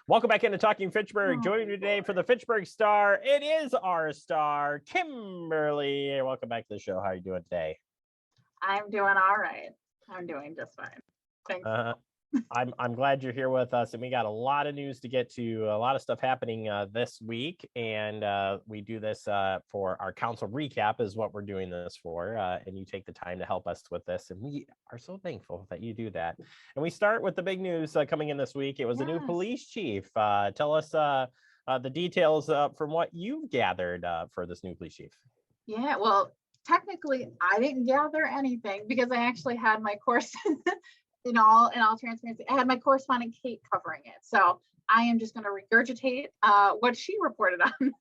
Welcome back into Talking Fitchburg. Joining me today for the Fitchburg Star, it is our star, Kimberly. Welcome back to the show. How are you doing today? I'm doing all right. I'm doing just fine. Thanks. I'm glad you're here with us, and we got a lot of news to get to, a lot of stuff happening this week, and we do this for our council recap is what we're doing this for, and you take the time to help us with this, and we are so thankful that you do that. And we start with the big news coming in this week. It was a new police chief. Tell us the details from what you've gathered for this new police chief. Yeah, well, technically, I didn't gather anything because I actually had my course. In all transparency, I had my correspondent Kate covering it. So I am just going to regurgitate what she reported on.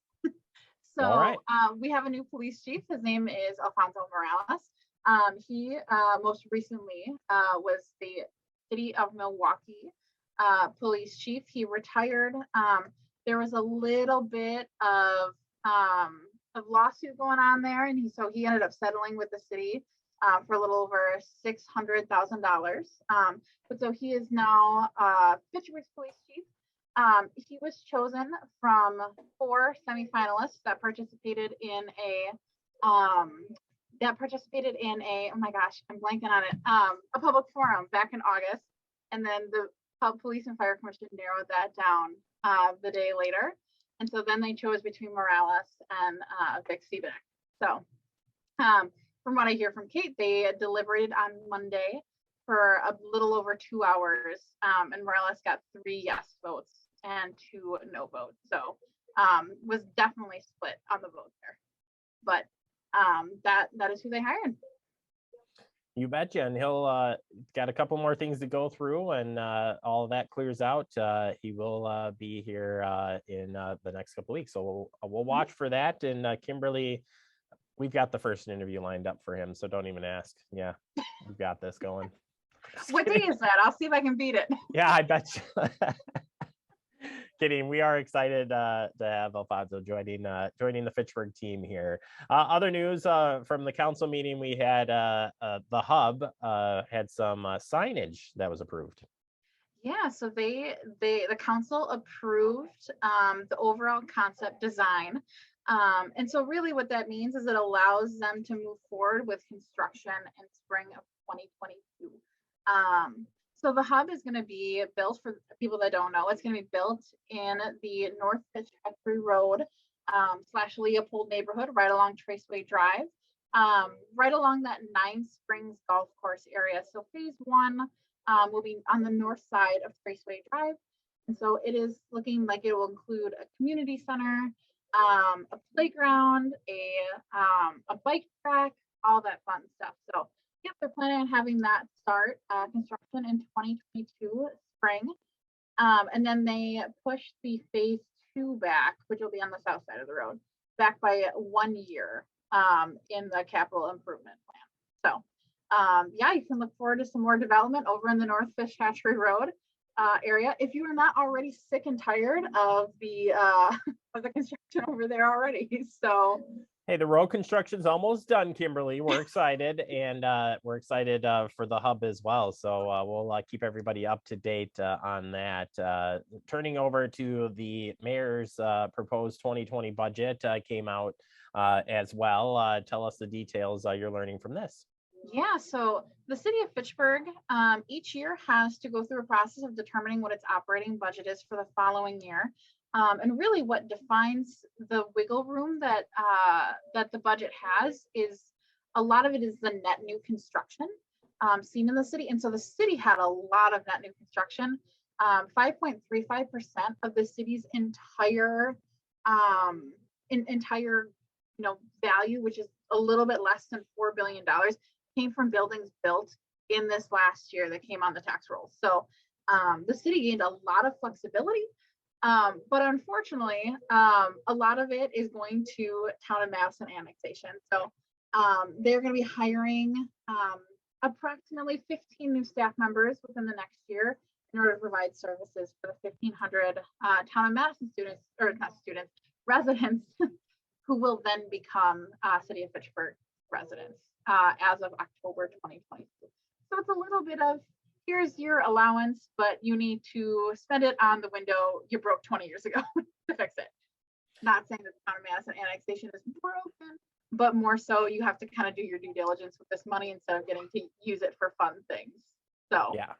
So right. We have a new police chief. His name is Alfonso Morales. He most recently was the City of Milwaukee police chief. He retired. There was a little bit of lawsuit going on there, and he ended up settling with the city for a little over $600,000. But so he is now Fitchburg's police chief. He was chosen from 4 semifinalists that participated in a oh my gosh, I'm blanking on it, a public forum back in August, and then the Police and Fire Commission narrowed that down the day later, and so then they chose between Morales and Vic Seabeck. So from what I hear from Kate, they deliberated on Monday for a little over 2 hours, and Morales got 3 yes votes and 2 no votes. So was definitely split on the vote there. But that is who they hired. You betcha, and he'll got a couple more things to go through, and all of that clears out. He will be here in the next couple of weeks, so we'll watch for that. And Kimberly, we've got the first interview lined up for him, so don't even ask. Yeah, we've got this going. What day is that? I'll see if I can beat it. Yeah, I bet you. Kidding. We are excited to have Alfonso joining the Fitchburg team here. Other news from the council meeting, we had the hub had some signage that was approved. Yeah, so the council approved the overall concept design. And so really what that means is it allows them to move forward with construction in spring of 2022. So the hub is going to be built, for people that don't know, it's going to be built in the North Fitchburg Road / Leopold neighborhood, right along Traceway Drive, right along that 9 Springs golf course area. So phase 1 will be on the north side of Traceway Drive. And so it is looking like it will include a community center, a playground, a bike track, all that fun stuff. So yep, they're planning on having that start construction in 2022 spring. And then they push the phase 2 back, which will be on the south side of the road, back by 1 year in the capital improvement plan. So yeah, you can look forward to some more development over in the North Fish Hatchery Road area. If you are not already sick and tired of the construction over there already. So hey, the road construction's almost done, Kimberly. We're excited, and we're excited for the hub as well. So we'll keep everybody up to date on that. Turning over to the mayor's proposed 2020 budget came out as well. Tell us the details you're learning from this. Yeah, so the City of Fitchburg each year has to go through a process of determining what its operating budget is for the following year. And really what defines the wiggle room that the budget has is a lot of it is the net new construction seen in the city. And so the city had a lot of net new construction, 5.35% of the city's entire value, which is a little bit less than $4 billion, came from buildings built in this last year that came on the tax rolls. So the city gained a lot of flexibility. But unfortunately, a lot of it is going to Town of Madison annexation. So they're going to be hiring approximately 15 new staff members within the next year in order to provide services for the 1,500 Town of Madison residents who will then become City of Fitchburg residents as of October 2022. So it's a little bit of here's your allowance, but you need to spend it on the window you broke 20 years ago to fix it. Not saying that the town of Madison annexation is broken, but more so you have to kind of do your due diligence with this money instead of getting to use it for fun things. So yeah.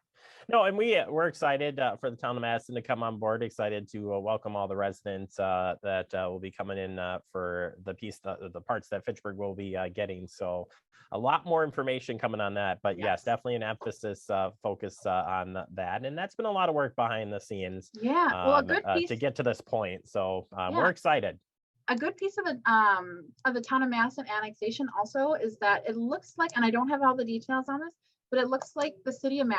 No, and we're excited for the town of Madison to come on board. Excited to welcome all the residents that will be coming in for the parts that Fitchburg will be getting. So a lot more information coming on that. But yes, definitely an emphasis focus on that. And that's been a lot of work behind the scenes. Yeah, well, a good piece to get to this point. So yeah. We're excited. A good piece of the town of Madison annexation also is that it looks like, and I don't have all the details on this, but it looks like the city of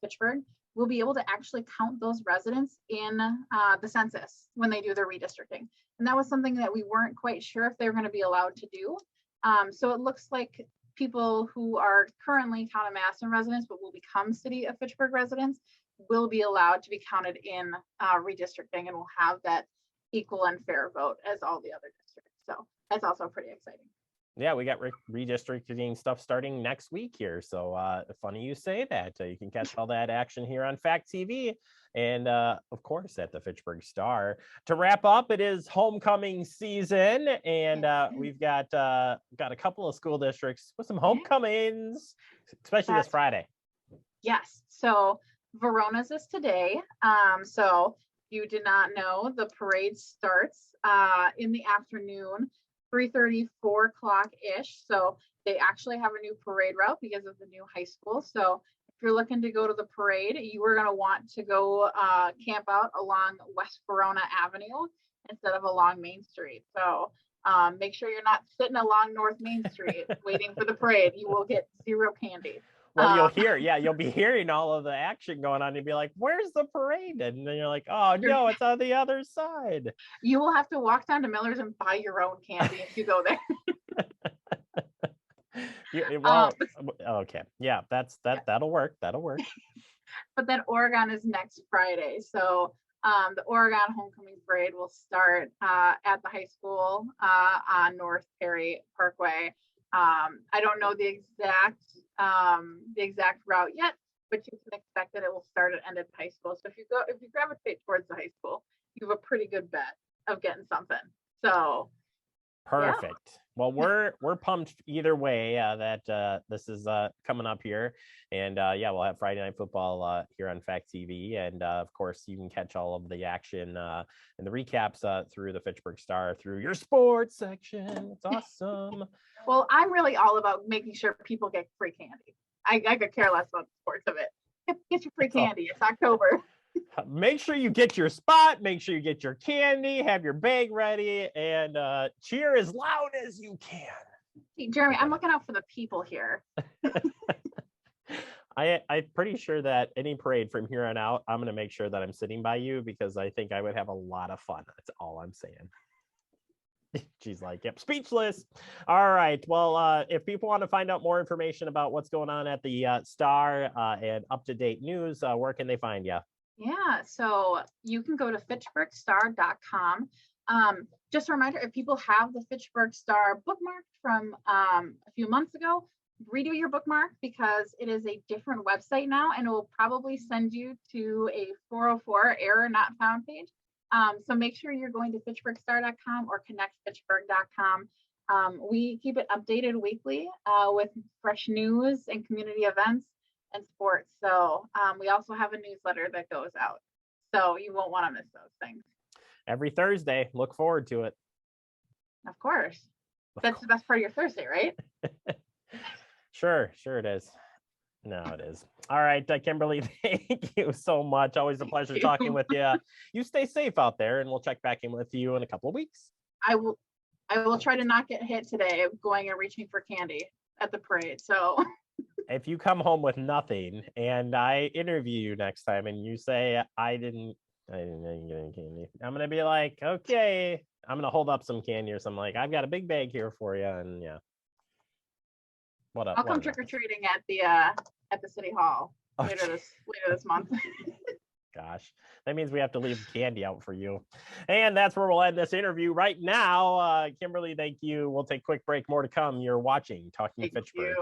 Fitchburg will be able to actually count those residents in the census when they do their redistricting. And that was something that we weren't quite sure if they were going to be allowed to do. So it looks like people who are currently town of Madison residents but will become City of Fitchburg residents will be allowed to be counted in redistricting and will have that equal and fair vote as all the other districts. So that's also pretty exciting. Yeah, we got redistricting stuff starting next week here. So funny you say that. You can catch all that action here on Fact TV and of course at the Fitchburg Star. To wrap up, it is homecoming season, and we've got a couple of school districts with some homecomings, especially this Friday. Yes. So Verona's is today. So you did not know, the parade starts in the afternoon, 3:30, 4 o'clock ish. So they actually have a new parade route because of the new high school. So if you're looking to go to the parade, you are going to want to go camp out along West Verona Avenue instead of along Main Street. So make sure you're not sitting along North Main Street waiting for the parade. You will get zero candy. Well, you'll be hearing all of the action going on. You'll be like, where's the parade? And then you're like, oh no, it's on the other side. You will have to walk down to Miller's and buy your own candy if you go there. Okay. Yeah, that'll work. That'll work. But then Oregon is next Friday. So the Oregon Homecoming Parade will start at the high school on North Perry Parkway. I don't know the exact route yet, but you can expect that it will start and end at high school. So if you gravitate towards the high school, you have a pretty good bet of getting something. So perfect. Yeah. Well, we're pumped either way that this is coming up here, and we'll have Friday Night Football here on Fact TV, and of course you can catch all of the action and the recaps through the Fitchburg Star through your sports section. It's awesome. Well, I'm really all about making sure people get free candy. I could care less about the sports of it. Get your free candy. It's October. Make sure you get your spot, make sure you get your candy, have your bag ready, and cheer as loud as you can. Hey, Jeremy, I'm looking out for the people here. I'm pretty sure that any parade from here on out, I'm going to make sure that I'm sitting by you because I think I would have a lot of fun. That's all I'm saying. She's like, yep, speechless. All right. Well, if people want to find out more information about what's going on at the Star and up-to-date news, where can they find you? Yeah, so you can go to fitchburgstar.com. Just a reminder, if people have the Fitchburg Star bookmarked from a few months ago, redo your bookmark because it is a different website now, and it will probably send you to a 404 error not found page. So make sure you're going to fitchburgstar.com or connectfitchburg.com. We keep it updated weekly with fresh news and community events and sports. So we also have a newsletter that goes out. So you won't want to miss those things. Every Thursday. Look forward to it. Of course. That's the best part of your Thursday, right? Sure it is. No, it is. All right, Kimberly, thank you so much. Always a pleasure talking with you. You stay safe out there, and we'll check back in with you in a couple of weeks. I will try to not get hit today going and reaching for candy at the parade. So if you come home with nothing and I interview you next time and you say I didn't get any candy, I'm gonna be like, okay, I'm gonna hold up some candy or something, like, I've got a big bag here for you, and yeah. I'll come trick-or-treating at the city hall later this month. Gosh, that means we have to leave candy out for you. And that's where we'll end this interview right now. Kimberly, thank you. We'll take a quick break. More to come. You're watching Talking Fitchburg.